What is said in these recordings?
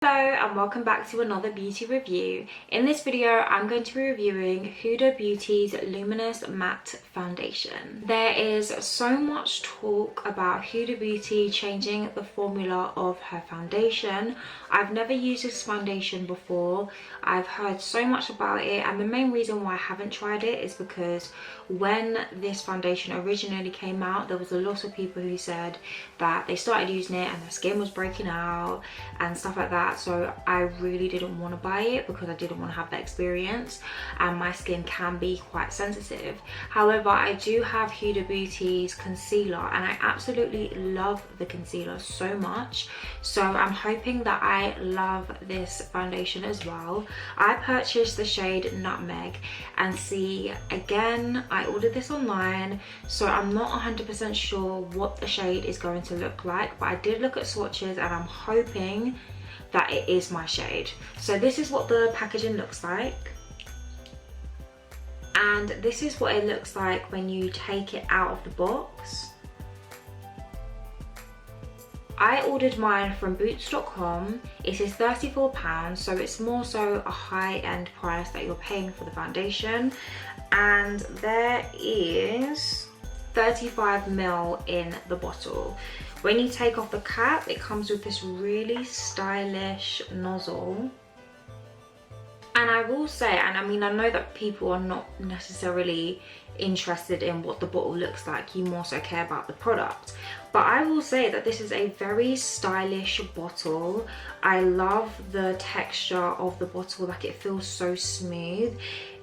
Hello and welcome back to another beauty review. In this video I'm going to be reviewing Huda Beauty's Luminous Matte Foundation. There is so much talk about Huda Beauty changing the formula of her foundation. I've never used this foundation before. I've heard so much about it, and the main reason why I haven't tried it is because when this foundation originally came out, there was a lot of people who said that they started using it and their skin was breaking out and stuff like that. So I really didn't want to buy it because I didn't want to have that experience, and my skin can be quite sensitive. However, I do have Huda Beauty's concealer and I absolutely love the concealer so much, so I'm hoping that I love this foundation as well. I purchased the shade Nutmeg, and see, again, I ordered this online, so I'm not 100% sure what the shade is going to look like, but I did look at swatches and I'm hoping that it is my shade. So this is what the packaging looks like, and this is what it looks like when you take it out of the box. I ordered mine from boots.com. It is £34, so it's more so a high-end price that you're paying for the foundation. And there is 35ml in the bottle. When you take off the cap, it comes with this really stylish nozzle. And I will say, and I mean, I know that people are not necessarily interested in what the bottle looks like, you more so care about the product, but I will say that this is a very stylish bottle. I love the texture of the bottle, like it feels so smooth.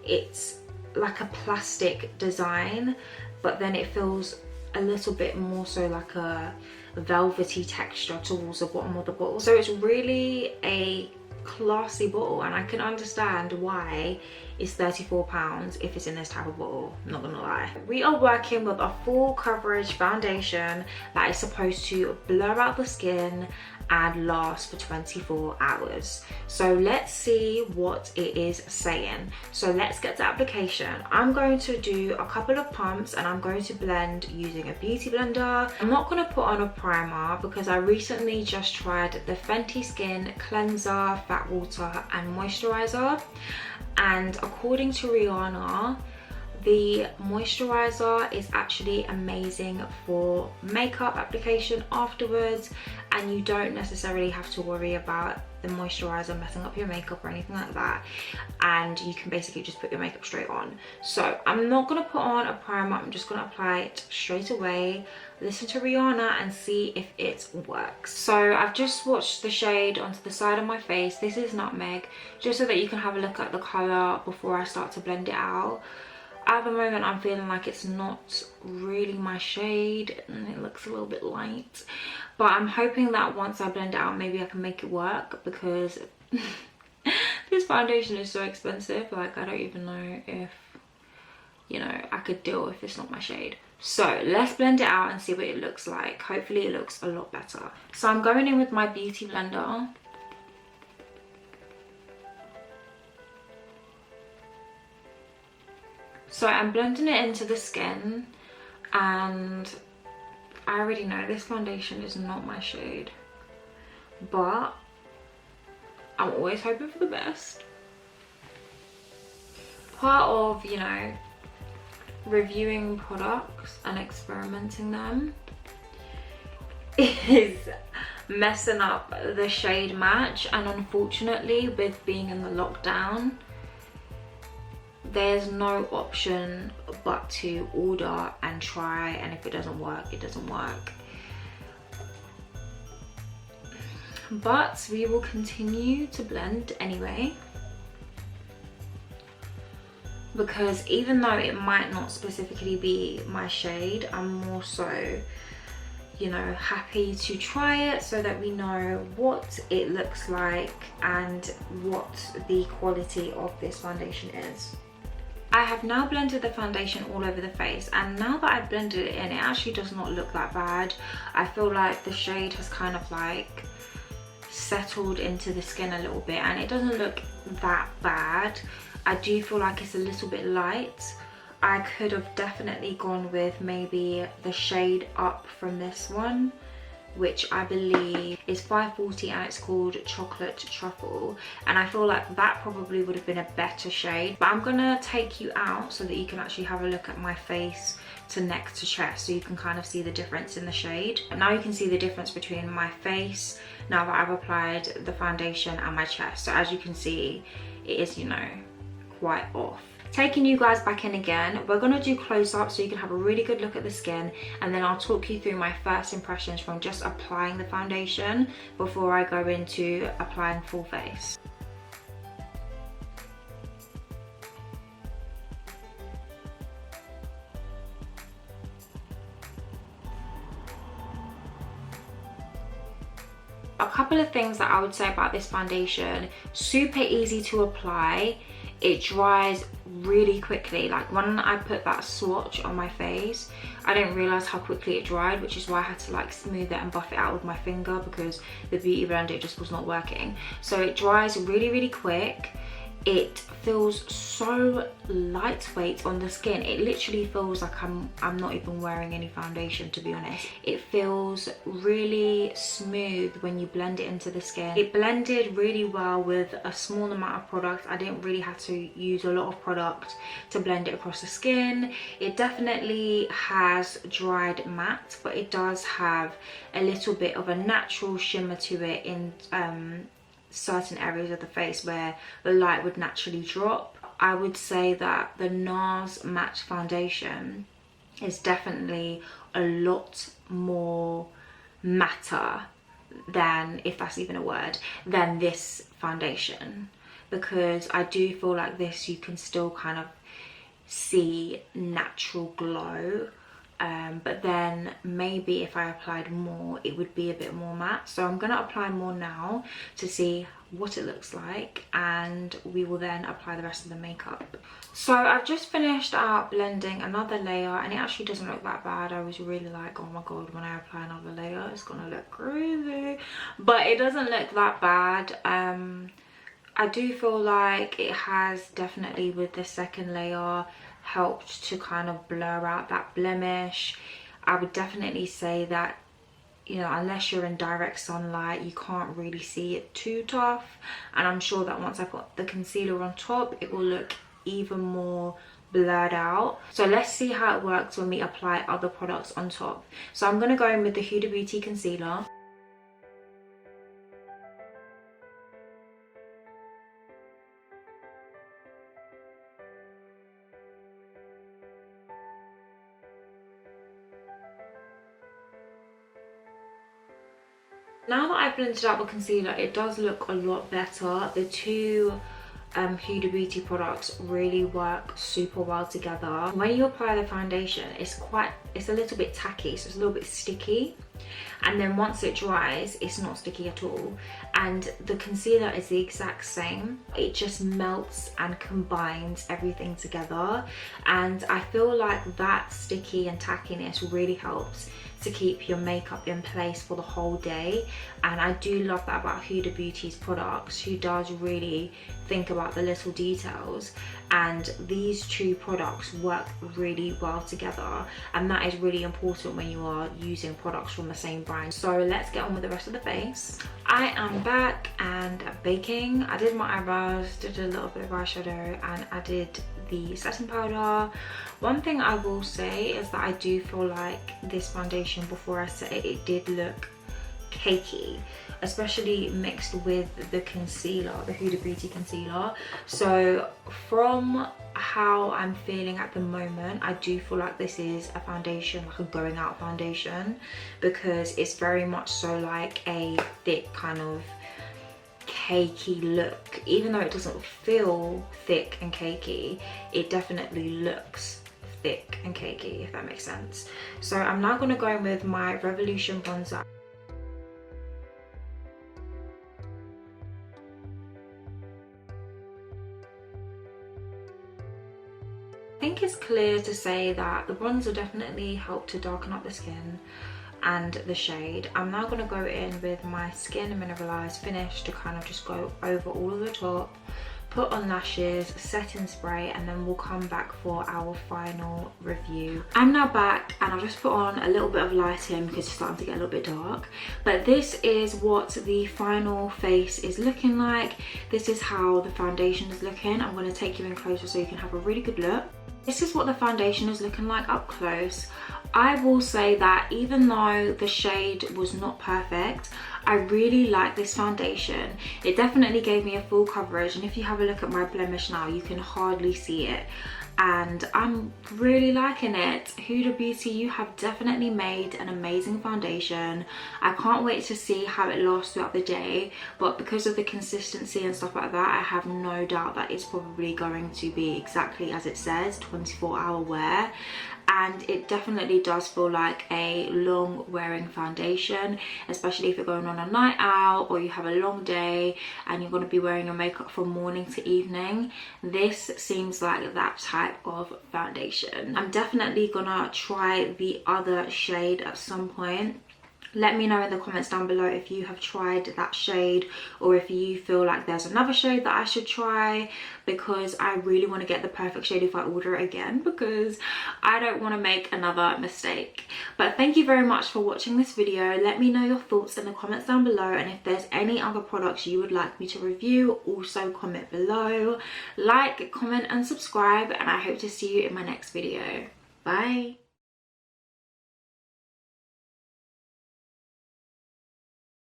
It's like a plastic design, but then it feels a little bit more so like a velvety texture towards the bottom of the bottle. So it's really a classy bottle, and I can understand why it's £34 if it's in this type of bottle, not gonna lie. We are working with a full coverage foundation that is supposed to blur out the skin and last for 24 hours. So let's see what it is saying. So let's get to application. I'm going to do a couple of pumps and I'm going to blend using a beauty blender. I'm not going to put on a primer because I recently just tried the Fenty Skin Cleanser, Fat Water and Moisturizer, and according to Rihanna, the moisturizer is actually amazing for makeup application afterwards, and you don't necessarily have to worry about the moisturizer messing up your makeup or anything like that, and you can basically just put your makeup straight on. So I'm not going to put on a primer, I'm just going to apply it straight away, listen to Rihanna and see if it works. So I've just swatched the shade onto the side of my face. This is Nutmeg, just so that you can have a look at the colour before I start to blend it out. At the moment I'm feeling like it's not really my shade and it looks a little bit light, but I'm hoping that once I blend it out maybe I can make it work, because this foundation is so expensive. Like, I don't even know if, you know, I could deal if it's not my shade. So let's blend it out and see what it looks like. Hopefully it looks a lot better. So I'm going in with my beauty blender. So I'm blending it into the skin, and I already know this foundation is not my shade, but I'm always hoping for the best. Part of, you know, reviewing products and experimenting them is messing up the shade match, and unfortunately with being in the lockdown, there's no option but to order and try, and if it doesn't work, it doesn't work. But we will continue to blend anyway, because even though it might not specifically be my shade, I'm more so, you know, happy to try it so that we know what it looks like and what the quality of this foundation is. I have now blended the foundation all over the face, and now that I've blended it in, it actually does not look that bad. I feel like the shade has kind of like settled into the skin a little bit and it doesn't look that bad. I do feel like it's a little bit light. I could have definitely gone with maybe the shade up from this one, which I believe is 540 and it's called Chocolate Truffle, and I feel like that probably would have been a better shade. But I'm gonna take you out so that you can actually have a look at my face to neck to chest, so you can kind of see the difference in the shade. And now you can see the difference between my face now that I've applied the foundation and my chest. So as you can see, it is, you know, quite off. Taking you guys back in again, we're gonna do close-up so you can have a really good look at the skin, and then I'll talk you through my first impressions from just applying the foundation before I go into applying full face. A couple of things that I would say about this foundation: super easy to apply, it dries really quickly. Like when I put that swatch on my face, I didn't realize how quickly it dried, which is why I had to like smooth it and buff it out with my finger because the beauty blender just was not working. So it dries really quick. It feels so lightweight on the skin. It literally feels like I'm not even wearing any foundation, to be honest. It feels really smooth when you blend it into the skin. It blended really well with a small amount of product. I didn't really have to use a lot of product to blend it across the skin. It definitely has dried matte, but it does have a little bit of a natural shimmer to it in certain areas of the face where the light would naturally drop. I would say that the NARS Match Foundation is definitely a lot more matter than, if that's even a word, than this foundation, because I do feel like this you can still kind of see natural glow. But then maybe if I applied more it would be a bit more matte. So I'm gonna apply more now to see what it looks like, and we will then apply the rest of the makeup. So I've just finished out blending another layer, and it actually doesn't look that bad. I was really like, oh my god, when I apply another layer it's gonna look crazy, but it doesn't look that bad. I do feel like it has definitely, with the second layer, helped to kind of blur out that blemish. I would definitely say that, you know, unless you're in direct sunlight, you can't really see it too tough. And I'm sure that once I put the concealer on top, it will look even more blurred out. So let's see how it works when we apply other products on top. So I'm going to go in with the Huda Beauty concealer. Now that I've blended out the concealer, it does look a lot better. The two Huda Beauty products really work super well together. When you apply the foundation, it's a little bit tacky, so it's a little bit sticky. And then once it dries, it's not sticky at all. And the concealer is the exact same. It just melts and combines everything together. And I feel like that sticky and tackiness really helps to keep your makeup in place for the whole day. And I do love that about Huda Beauty's products, who does really think about the little details, and these two products work really well together, and that is really important when you are using products from the same brand. So let's get on with the rest of the face. I am back and baking. I did my eyebrows, did a little bit of eyeshadow, and added the setting powder. One thing I will say is that I do feel like this foundation, before I set it, it did look cakey, especially mixed with the concealer, the Huda Beauty concealer. So from how I'm feeling at the moment, I do feel like this is a foundation, like a going out foundation, because it's very much so like a thick kind of cakey look. Even though it doesn't feel thick and cakey, it definitely looks thick and cakey, if that makes sense. So I'm now going to go in with my Revolution bronzer. I think it's clear to say that the bronzer definitely helped to darken up the skin and the shade. I'm now going to go in with my Skin Mineralized Finish to kind of just go over all of the top, put on lashes, setting spray, and then we'll come back for our final review. I'm now back and I've just put on a little bit of lighting because it's starting to get a little bit dark. But this is what the final face is looking like. This is how the foundation is looking. I'm going to take you in closer so you can have a really good look. This is what the foundation is looking like up close. I will say that even though the shade was not perfect, I really like this foundation. It definitely gave me a full coverage, and if you have a look at my blemish now, you can hardly see it. And I'm really liking it. Huda Beauty, you have definitely made an amazing foundation. I can't wait to see how it lasts throughout the day, but because of the consistency and stuff like that, I have no doubt that it's probably going to be exactly as it says, 24-hour wear. And it definitely does feel like a long wearing foundation, especially if you're going on a night out or you have a long day and you're going to be wearing your makeup from morning to evening. This seems like that type of foundation. I'm definitely gonna try the other shade at some point. Let me know in the comments down below if you have tried that shade, or if you feel like there's another shade that I should try, because I really want to get the perfect shade if I order it again, because I don't want to make another mistake. But thank you very much for watching this video. Let me know your thoughts in the comments down below, and if there's any other products you would like me to review, also comment below. Like, comment and subscribe, and I hope to see you in my next video. Bye.